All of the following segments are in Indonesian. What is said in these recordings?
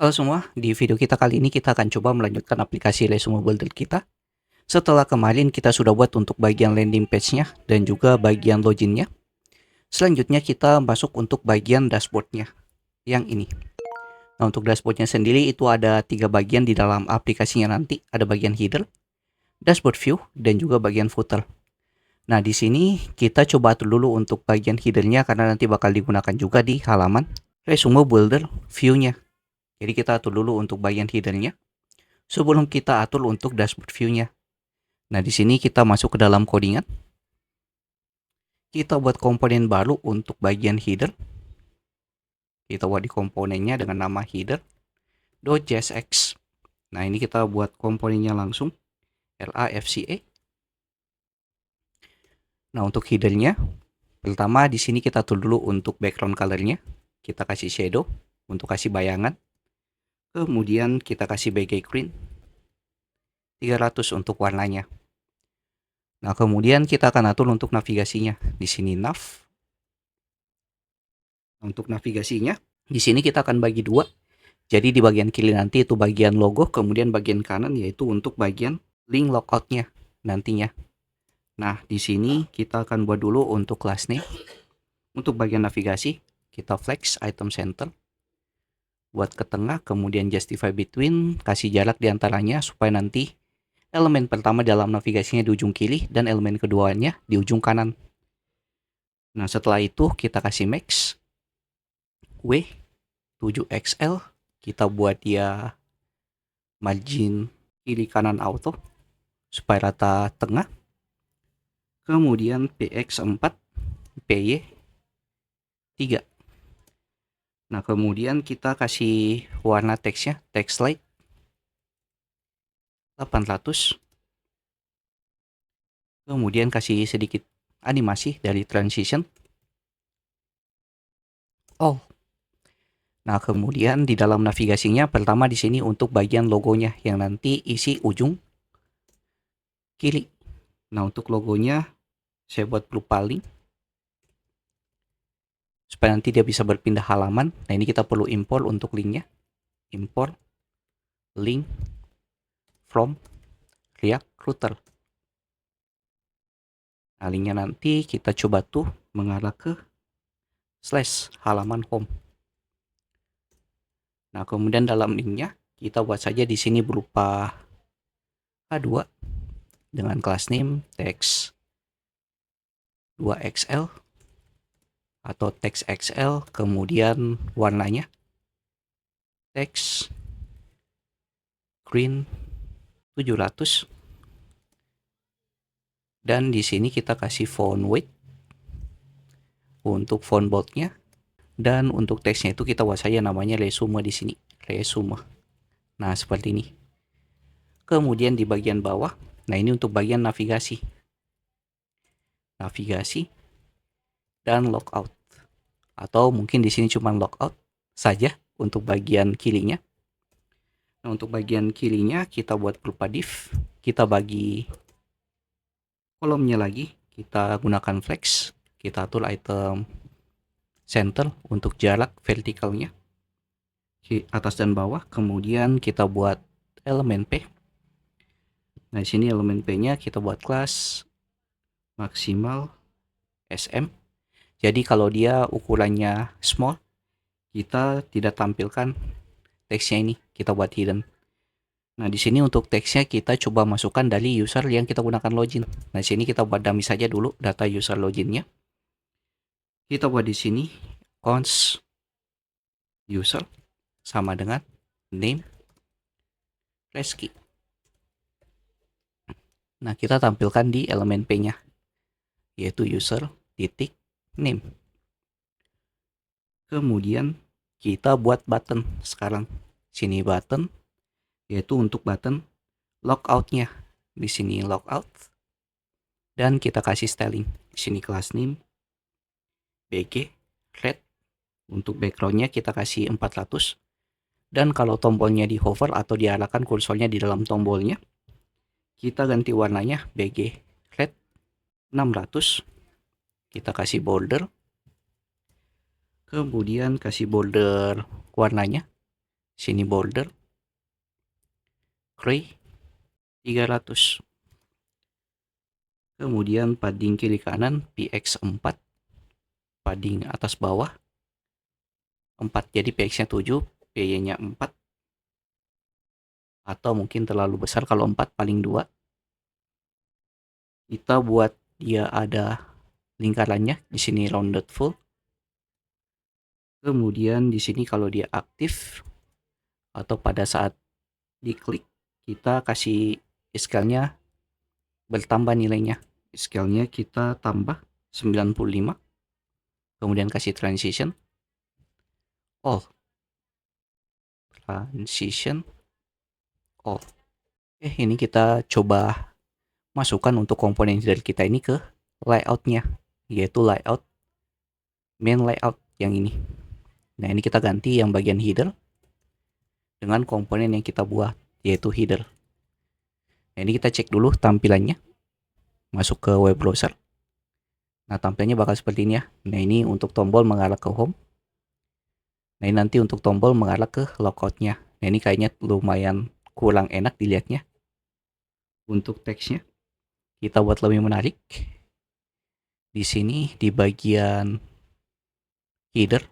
Halo semua, di video kita kali ini kita akan coba melanjutkan aplikasi Resume Builder kita. Setelah kemarin kita sudah buat untuk bagian landing page-nya dan juga bagian login-nya. Selanjutnya kita masuk untuk bagian dashboard-nya, yang ini. Nah, untuk dashboard-nya sendiri itu ada 3 bagian di dalam aplikasinya nanti. Ada bagian header, dashboard view, dan juga bagian footer. Nah, di sini kita coba atur dulu untuk bagian header-nya karena nanti bakal digunakan juga di halaman Resume Builder view-nya. Jadi kita atur dulu untuk bagian header-nya sebelum kita atur untuk dashboard view-nya. Nah, di sini kita masuk ke dalam codingan. Kita buat komponen baru untuk bagian header. Kita buat di komponennya dengan nama header.jsx. Nah, ini kita buat komponennya langsung LAFCA. Nah, untuk headernya, pertama di sini kita atur dulu untuk background colornya. Kita kasih shadow untuk kasih bayangan. Kemudian kita kasih BG green 300 untuk warnanya. Nah, kemudian kita akan atur untuk navigasinya. Di sini nav. Untuk navigasinya, di sini kita akan bagi dua. Jadi di bagian kiri nanti itu bagian logo, kemudian bagian kanan yaitu untuk bagian link logoutnya nantinya. Nah, di sini kita akan buat dulu untuk class name. Untuk bagian navigasi, kita flex item center. Buat ke tengah, kemudian justify between, kasih jarak di antaranya supaya nanti elemen pertama dalam navigasinya di ujung kiri dan elemen keduanya di ujung kanan. Nah, setelah itu kita kasih max W7XL, kita buat dia margin kiri kanan auto supaya rata tengah. Kemudian PX4, PY 3. Nah, kemudian kita kasih warna teksnya, text light 800. Kemudian kasih sedikit animasi dari transition. Oh. Nah, kemudian di dalam navigasinya pertama di sini untuk bagian logonya yang nanti isi ujung kiri. Nah, untuk logonya saya buat berupa link supaya nanti dia bisa berpindah halaman. Nah, ini kita perlu import untuk linknya. Import link from React Router. Nah, linknya nanti kita coba tuh mengarah ke slash halaman home. Nah, kemudian dalam linknya kita buat saja di sini berupa H2 dengan class name text 2XL atau text XL, kemudian warnanya text green 700. Dan di sini kita kasih font weight untuk font boldnya, dan untuk teksnya itu kita buat saja namanya resume di sini, resume. Nah, seperti ini. Kemudian di bagian bawah, nah ini untuk bagian navigasi. Navigasi dan logout. Atau mungkin di sini cuma logout saja untuk bagian kirinya. Nah, untuk bagian kirinya kita buat berupa div. Kita bagi kolomnya lagi, kita gunakan flex, kita atur item center untuk jarak vertikalnya atas dan bawah. Kemudian kita buat elemen P. Nah, di sini elemen P-nya kita buat kelas maksimal SM. Jadi kalau dia ukurannya small, kita tidak tampilkan teksnya ini, kita buat hidden. Nah, di sini untuk teksnya kita coba masukkan dari user yang kita gunakan login. Nah, di sini kita buat dummy saja dulu data user loginnya. Kita buat di sini cons user sama dengan name key. Nah, kita tampilkan di elemen P-nya yaitu user titik name. Kemudian kita buat button sekarang. Sini button yaitu untuk button logout-nya. Di sini logout. Dan kita kasih styling. Di sini class name BG red. Untuk background-nya kita kasih 400. Dan kalau tombolnya di hover atau diarahkan kursornya di dalam tombolnya, kita ganti warnanya BG red 600. Kita kasih border. Kemudian kasih border warnanya Sini border, gray 300. Kemudian padding kiri kanan px 4, padding atas bawah 4, jadi px-nya 7, py-nya 4, atau mungkin terlalu besar kalau 4 paling 2. Kita buat dia ada lingkarannya, di sini rounded full. Kemudian di sini kalau dia aktif atau pada saat diklik, kita kasih scale-nya bertambah nilainya. Scale-nya kita tambah 95. Kemudian kasih transition all. Transition all. Oke, ini kita coba masukkan untuk komponen header kita ini ke layout-nya, yaitu layout main layout yang ini. Nah, ini kita ganti yang bagian header dengan komponen yang kita buat, yaitu header. Nah, ini kita cek dulu tampilannya. Masuk ke web browser. Nah, tampilannya bakal seperti ini ya. Nah, ini untuk tombol mengarah ke home. Nah, ini nanti untuk tombol mengarah ke logout-nya. Nah, ini kayaknya lumayan kurang enak dilihatnya. Untuk teksnya, kita buat lebih menarik. Di sini, di bagian header,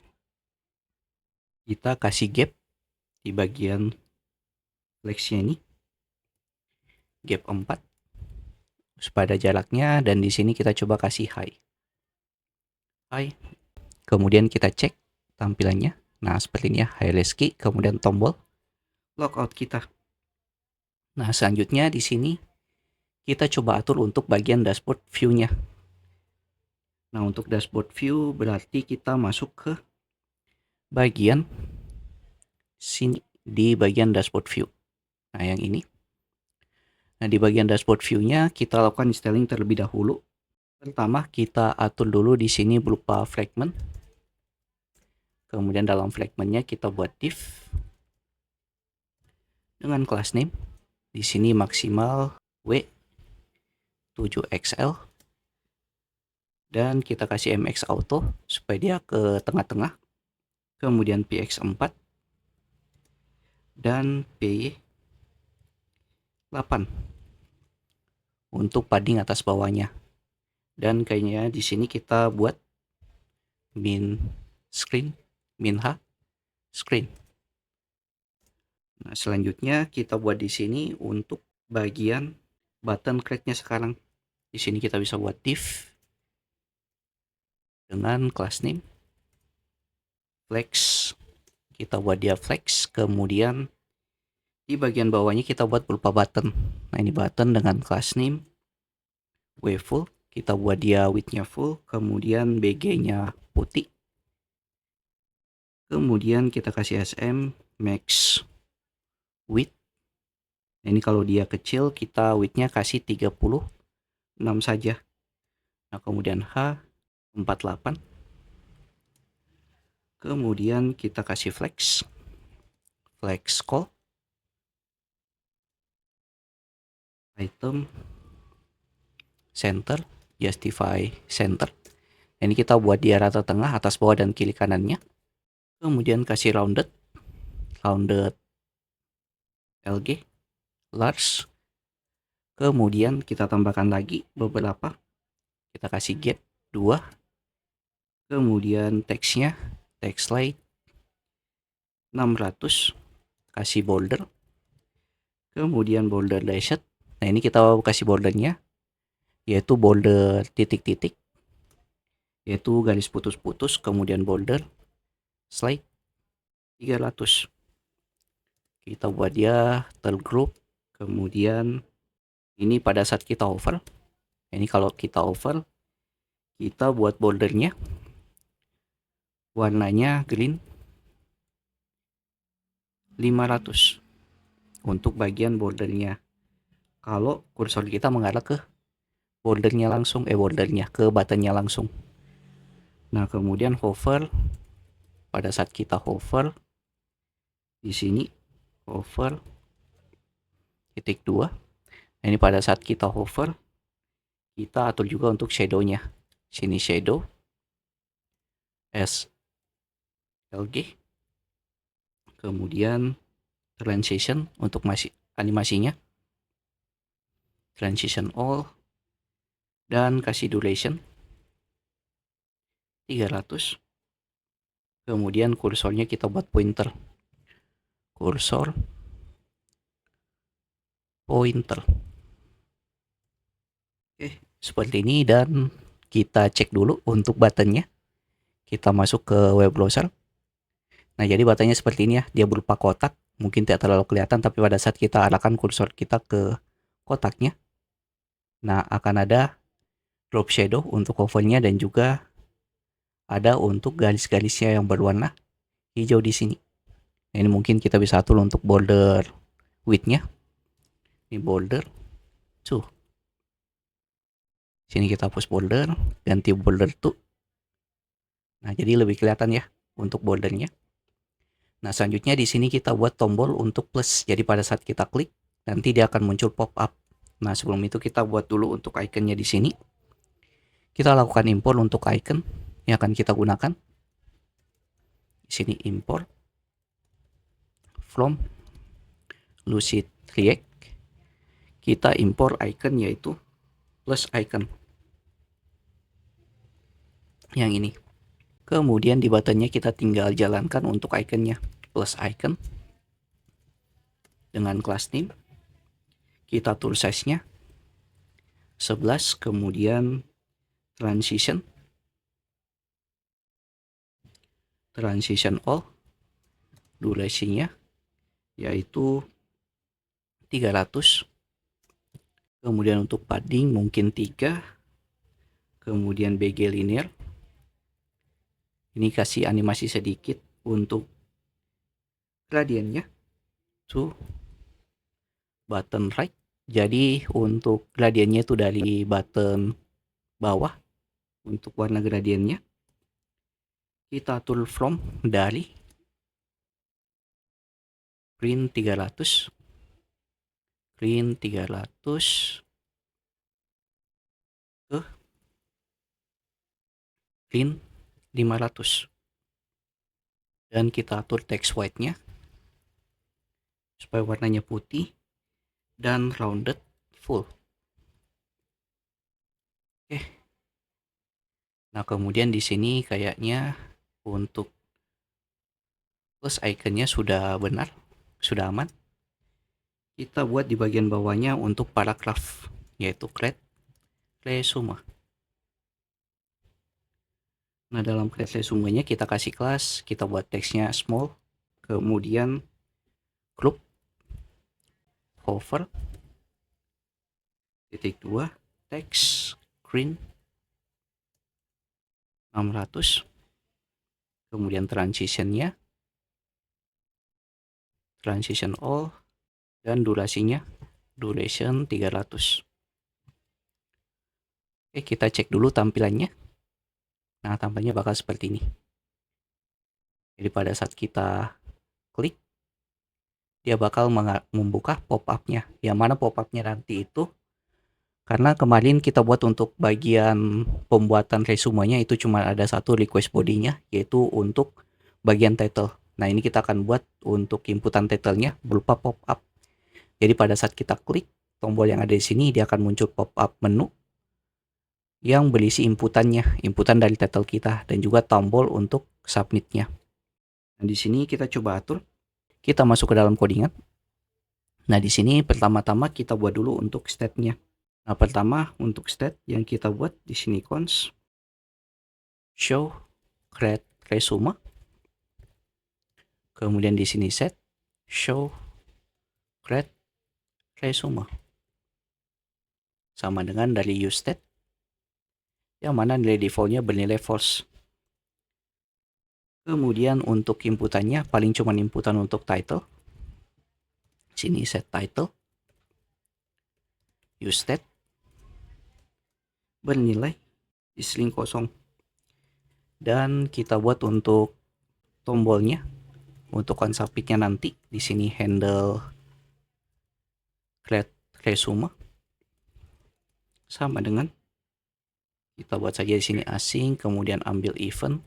kita kasih gap di bagian flexnya ini. Gap 4. Supaya ada jaraknya, dan di sini kita coba kasih high. High. Kemudian kita cek tampilannya. Nah, seperti ini ya, highlight key, kemudian tombol logout kita. Nah, selanjutnya di sini kita coba atur untuk bagian dashboard view-nya. Nah, untuk dashboard view berarti kita masuk ke bagian sini, di bagian dashboard view. Nah, yang ini. Nah, di bagian dashboard view-nya kita lakukan styling terlebih dahulu. Pertama, kita atur dulu di sini berupa fragment. Kemudian dalam fragmentnya kita buat div dengan class name. Di sini maksimal W7XL. Dan kita kasih MX Auto supaya dia ke tengah-tengah. Kemudian PX4 dan PY8 untuk padding atas bawahnya. Dan kayaknya di sini kita buat min screen, min H screen. Nah, selanjutnya kita buat di sini untuk bagian button click-nya sekarang. Di sini kita bisa buat div dengan class name flex. Kita buat dia flex, kemudian di bagian bawahnya kita buat berupa button. Nah, ini button dengan class name W full. Kita buat dia width-nya full, kemudian BG-nya putih. Kemudian kita kasih SM max width. Nah, ini kalau dia kecil kita width-nya kasih 36 saja. Nah, kemudian H 48. Kemudian kita kasih flex call item center, justify center. Ini kita buat dia rata tengah, atas bawah dan kiri kanannya. Kemudian kasih rounded LG large. Kemudian kita tambahkan lagi beberapa. Kita kasih gap 2. Kemudian teksnya text light 600. Kasih border. Kemudian border dashed. Nah, ini kita kasih bordernya, yaitu border titik-titik, yaitu garis putus-putus, kemudian border slide 300. Kita buat dia tergroup. Kemudian ini pada saat kita over. Ini kalau kita over, kita buat bordernya warnanya green 500 untuk bagian bordernya. Kalau kursor kita mengarah ke bordernya langsung, ke buttonnya langsung. Nah, kemudian hover. Pada saat kita hover di sini, hover titik 2. Nah, ini pada saat kita hover, kita atur juga untuk shadow-nya. Sini shadow SLG. kemudian transition untuk animasinya, transition all, dan kasih duration 300. Kemudian kursornya kita buat pointer, kursor pointer. Oke, seperti ini, dan kita cek dulu untuk buttonnya. Kita masuk ke web browser. Nah, jadi buttonnya seperti ini ya, dia berupa kotak, mungkin tidak terlalu kelihatan, tapi pada saat kita arahkan kursor kita ke kotaknya, nah akan ada drop shadow untuk hovernya, dan juga ada untuk garis-garisnya yang berwarna hijau di sini. Nah, ini mungkin kita bisa atur untuk border width-nya. Ini border, tuh. Sini kita hapus border, ganti border tuh. Nah, jadi lebih kelihatan ya untuk bordernya. Nah, selanjutnya di sini kita buat tombol untuk plus. Jadi pada saat kita klik, nanti dia akan muncul pop up. Nah, sebelum itu kita buat dulu untuk ikonnya di sini. Kita lakukan import untuk icon yang akan kita gunakan. Di sini import from Lucid React. Kita import icon yaitu plus icon. Yang ini. Kemudian di buttonnya kita tinggal jalankan untuk iconnya plus icon dengan class name. Kita atur size-nya 11, kemudian transition all, durasinya yaitu 300. Kemudian untuk padding mungkin 3. Kemudian BG linear. Ini kasih animasi sedikit untuk gradiennya. To button right. Jadi untuk gradiennya itu dari button bawah untuk warna gradiennya. Kita atur from dari green 300. Green 300 ke green 500. Dan kita atur text white-nya supaya warnanya putih dan rounded full. Oke. Nah, kemudian di sini kayaknya untuk plus iconnya sudah benar, sudah aman. Kita buat di bagian bawahnya untuk paragraf, yaitu create resume. Nah, dalam create resume-nya kita kasih kelas, kita buat teksnya small, kemudian group, hover, titik 2, text, green, 600, kemudian transition-nya, transition all, dan durasinya, duration 300. Oke, kita cek dulu tampilannya. Nah, tampilnya bakal seperti ini. Jadi pada saat kita klik, dia bakal membuka pop-up-nya. Yang mana pop-up-nya nanti itu, karena kemarin kita buat untuk bagian pembuatan resumenya itu cuma ada satu request body-nya, yaitu untuk bagian title. Nah, ini kita akan buat untuk inputan title-nya berupa pop-up. Jadi pada saat kita klik tombol yang ada di sini, dia akan muncul pop-up menu yang berisi inputannya, inputan dari title kita, dan juga tombol untuk submit-nya. Nah, di sini kita coba atur. Kita masuk ke dalam codingan. Nah, di sini pertama-tama kita buat dulu untuk state-nya. Nah, pertama untuk state yang kita buat di sini const show create resume. Kemudian di sini set show create resume. Sama dengan dari use state, yang mana nilai defaultnya bernilai false. Kemudian untuk inputannya paling cuma inputan untuk title. Sini set title, use state, bernilai string kosong. Dan kita buat untuk tombolnya untuk unsubmit-nya nanti di sini handle create resume. Sama dengan kita buat saja di sini asing, kemudian ambil event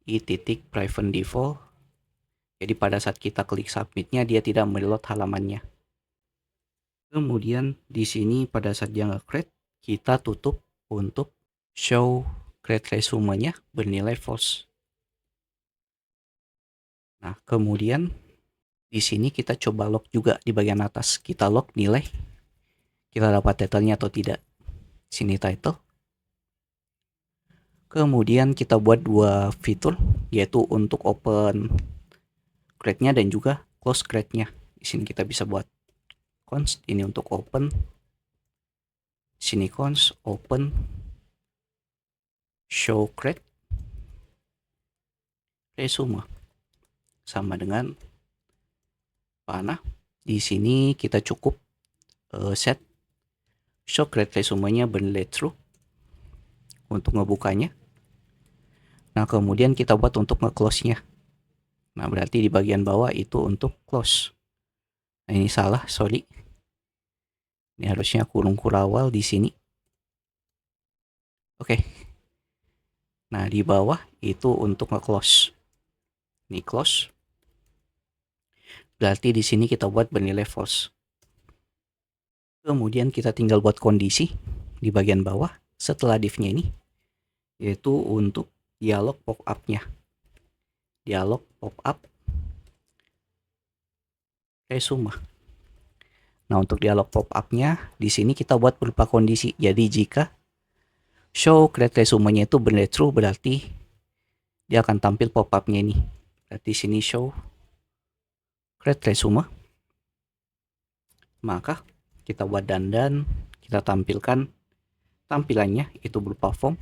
i titik private default. Jadi pada saat kita klik submitnya dia tidak mereload halamannya. Kemudian di sini pada saat dia nge-create, kita tutup untuk show create resume-nya bernilai false. Nah, kemudian di sini kita coba log juga di bagian atas. Kita log nilai kita dapat title-nya atau tidak. Sini title. Kemudian kita buat dua fitur, yaitu untuk open create-nya dan juga close create-nya. Di sini kita bisa buat const, ini untuk open. Sini const open show create resume sama dengan panah. Di sini kita cukup set show create resume-nya bernilai true untuk ngebukanya. Nah, kemudian kita buat untuk nge-close-nya. Nah, berarti di bagian bawah itu untuk close. Nah, ini salah, sorry. Ini harusnya kurung kurawal di sini. Oke. Nah, di bawah itu untuk nge-close. Ini close. Berarti di sini kita buat bernilai false. Kemudian kita tinggal buat kondisi di bagian bawah setelah div-nya ini, yaitu untuk dialog pop-up-nya. Dialog pop-up resume. Nah, untuk dialog pop-up-nya di sini kita buat berupa kondisi. Jadi jika show create resume-nya itu bernilai true, berarti dia akan tampil pop-up-nya ini. Berarti sini show create resume. Maka kita buat dandan, kita tampilkan tampilannya itu berupa form.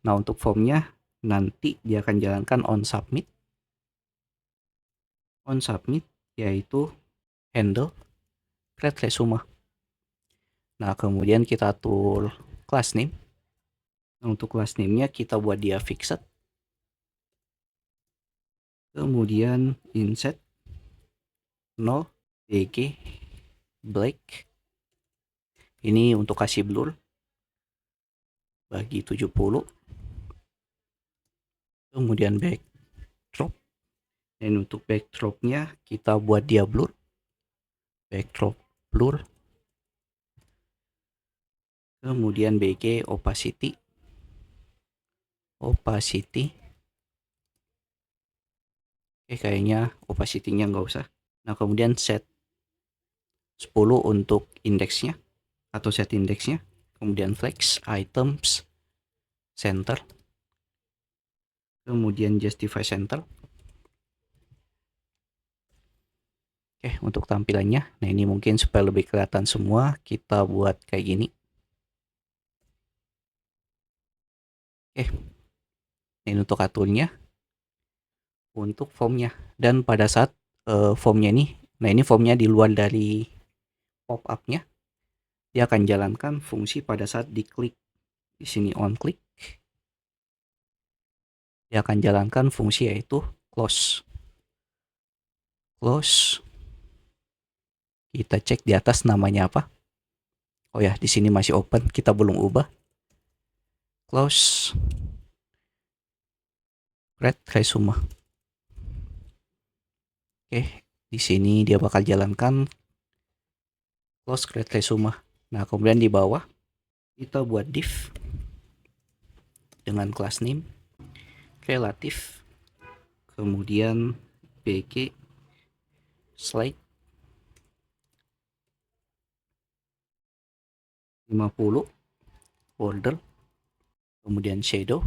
Nah, untuk formnya nanti dia akan jalankan on submit. On submit yaitu handle create resume. Nah, kemudian kita atur class name. Nah, untuk class name-nya kita buat dia fixed. Kemudian inset no bg black. Ini untuk kasih blur bagi 70. Kemudian backdrop. Dan untuk backdrop-nya kita buat dia blur. Backdrop blur. Kemudian bg opacity. Oke, kayaknya opacity-nya nggak usah. Nah, kemudian set 10 untuk indeksnya atau set indeksnya. Kemudian flex items center. Kemudian justify center. Oke, untuk tampilannya. Nah, ini mungkin supaya lebih kelihatan semua, kita buat kayak gini. Oke. Ini untuk aturnya. Untuk formnya. Dan pada saat formnya ini, nah ini formnya di luar dari pop-up-nya. Dia akan jalankan fungsi pada saat diklik. Di sini on click. Dia akan jalankan fungsi yaitu close. Close. Kita cek di atas namanya apa. Oh ya, di sini masih open, kita belum ubah. Close create resume. Oke, di sini dia bakal jalankan close create resume. Nah, kemudian di bawah kita buat div dengan class name relatif, kemudian bg slide 50 border, kemudian shadow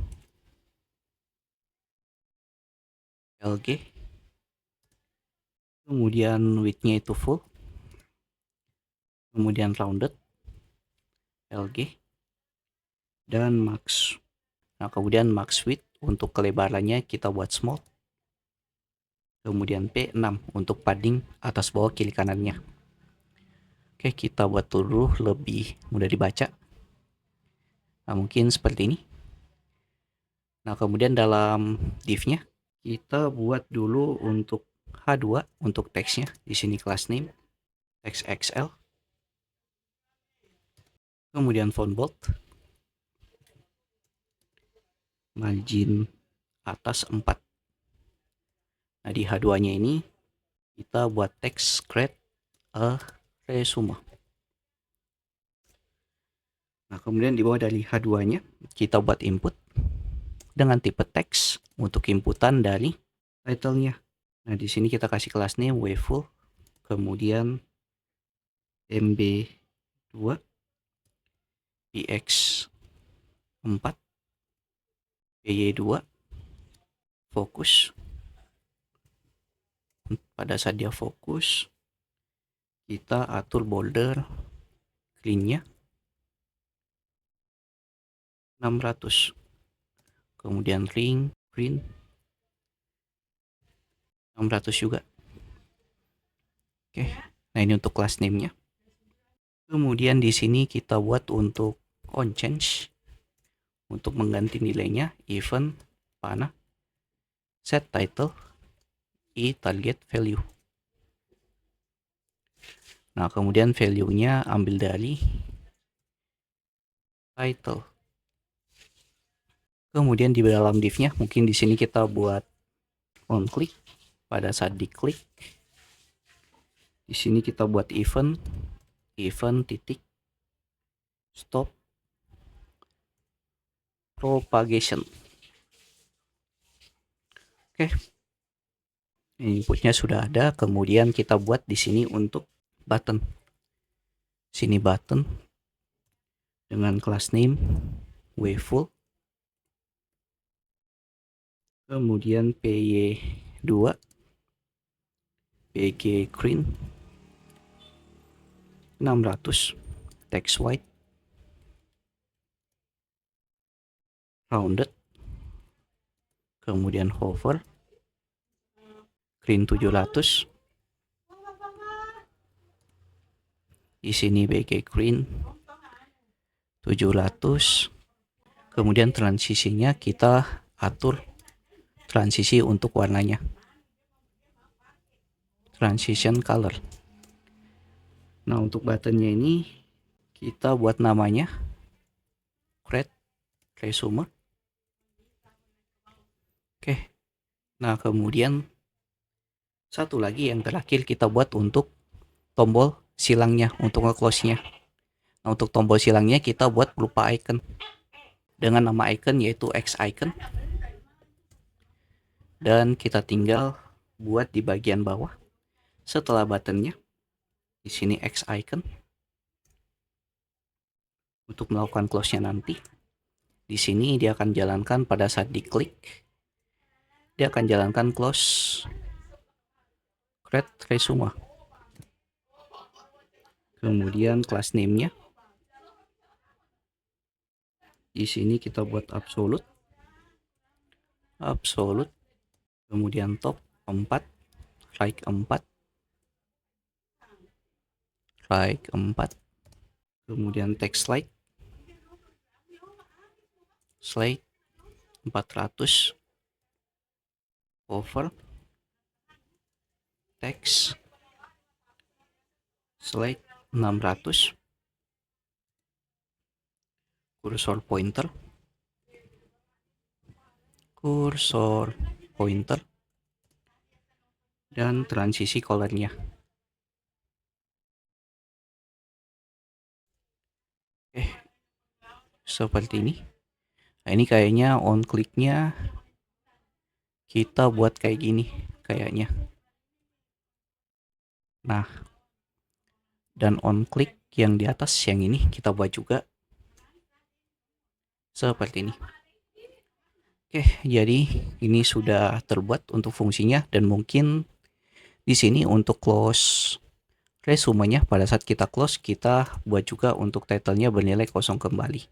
lg, kemudian width-nya itu full, kemudian rounded lg, dan max. Nah, kemudian max width untuk kelebarannya kita buat small, kemudian P6 untuk padding atas bawah kiri kanannya. Oke, kita buat dulu lebih mudah dibaca. Nah, mungkin seperti ini. Nah, kemudian dalam div-nya kita buat dulu untuk H2 untuk teksnya. Di sini class name text XL. Kemudian font bold. Margin atas 4. Nah, di H2-nya ini kita buat teks create a resume. Nah, kemudian di bawah dari H2-nya kita buat input dengan tipe teks untuk inputan dari title-nya. Nah, di sini kita kasih kelas name wayful, kemudian mb2 px4 py2 fokus. Pada saat dia fokus, kita atur border clean-nya 600. Kemudian ring print 600 juga. Oke. Nah, ini untuk class name-nya. Kemudian di sini kita buat untuk on change untuk mengganti nilainya event panah set title i target value. Nah, kemudian value-nya ambil dari title. Kemudian di dalam div-nya mungkin di sini kita buat on click. Pada saat diklik, di sini kita buat event titik stop propagation. Oke. Inputnya sudah ada, kemudian kita buat di sini untuk button. Sini button dengan class name wayful. Kemudian py2 pg green 600 text white rounded, kemudian hover green 700. Di sini bg green 700. Kemudian transisinya kita atur transisi untuk warnanya, transition color. Nah, untuk buttonnya ini kita buat namanya create resume. Oke. Nah, kemudian satu lagi yang terakhir kita buat untuk tombol silangnya untuk nge-close-nya. Nah, untuk tombol silangnya kita buat berupa icon dengan nama icon yaitu X icon. Dan kita tinggal buat di bagian bawah setelah buttonnya. Di sini X icon untuk melakukan close-nya nanti. Di sini dia akan jalankan pada saat diklik. Dia akan jalankan close create resume. Kemudian class name-nya di sini kita buat absolute. Kemudian top 4, right 4, kemudian text slide 400, over text slide 600, cursor pointer, dan transisi colornya. Seperti ini. Nah, ini kayaknya on click-nya kita buat kayak gini kayaknya. Nah, dan on click yang di atas yang ini kita buat juga seperti ini. Oke, jadi ini sudah terbuat untuk fungsinya, dan mungkin di sini untuk close resumenya pada saat kita close kita buat juga untuk title-nya bernilai 0 kembali.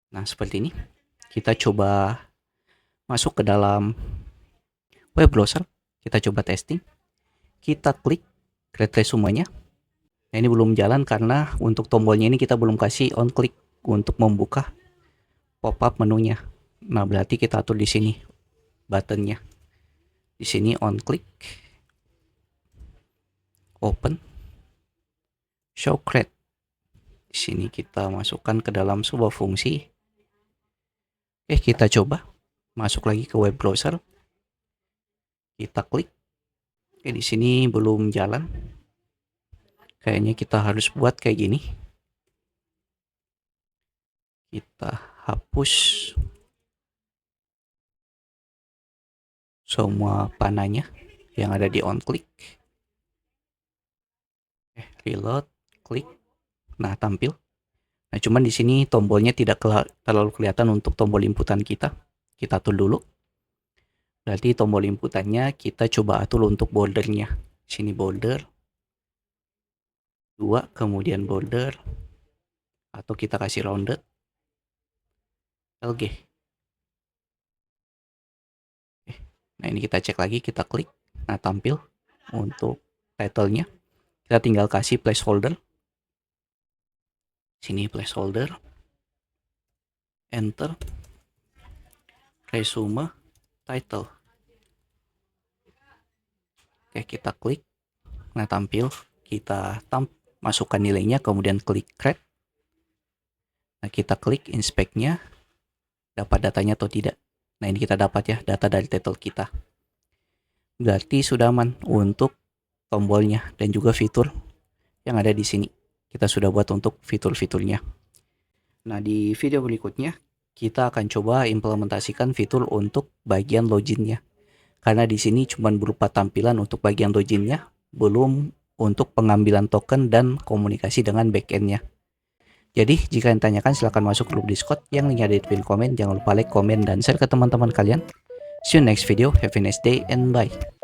Nah, seperti ini. Kita coba masuk ke dalam web browser, kita coba testing. Kita klik create resumenya. Nah, ini belum jalan karena untuk tombolnya ini kita belum kasih on click untuk membuka pop-up menunya. Nah, berarti kita atur di sini buttonnya. Di sini on click, open, show create. Di sini kita masukkan ke dalam sebuah fungsi. Kita coba. masuk lagi ke web browser, kita klik. Oke, di sini belum jalan. Kayaknya kita harus buat kayak gini. Kita hapus semua panahnya yang ada di on-click. Reload, klik. Nah, tampil. Nah, cuman di sini tombolnya tidak terlalu kelihatan untuk tombol inputan kita. Kita atur dulu. Berarti tombol inputannya kita coba atur untuk bordernya. Sini border 2, kemudian border, atau kita kasih rounded LG. Nah, ini kita cek lagi, kita klik. Nah, tampil untuk title-nya. Kita tinggal kasih placeholder. Sini placeholder. Enter. Resume title. Oke, kita klik. Nah, tampil. Kita masukkan nilainya, kemudian klik create. Nah, kita klik inspect-nya. Dapat datanya atau tidak. Nah, ini kita dapat ya, data dari title kita. Berarti sudah aman untuk tombolnya dan juga fitur yang ada di sini. Kita sudah buat untuk fitur-fiturnya. Nah, di video berikutnya kita akan coba implementasikan fitur untuk bagian loginnya. Karena di sini cuma berupa tampilan untuk bagian loginnya, belum untuk pengambilan token dan komunikasi dengan backend-nya. Jadi, jika yang tanyakan silahkan masuk grup Discord yang linknya ada di pin komen. Jangan lupa like, komen, dan share ke teman-teman kalian. See you next video. Have a nice day and bye.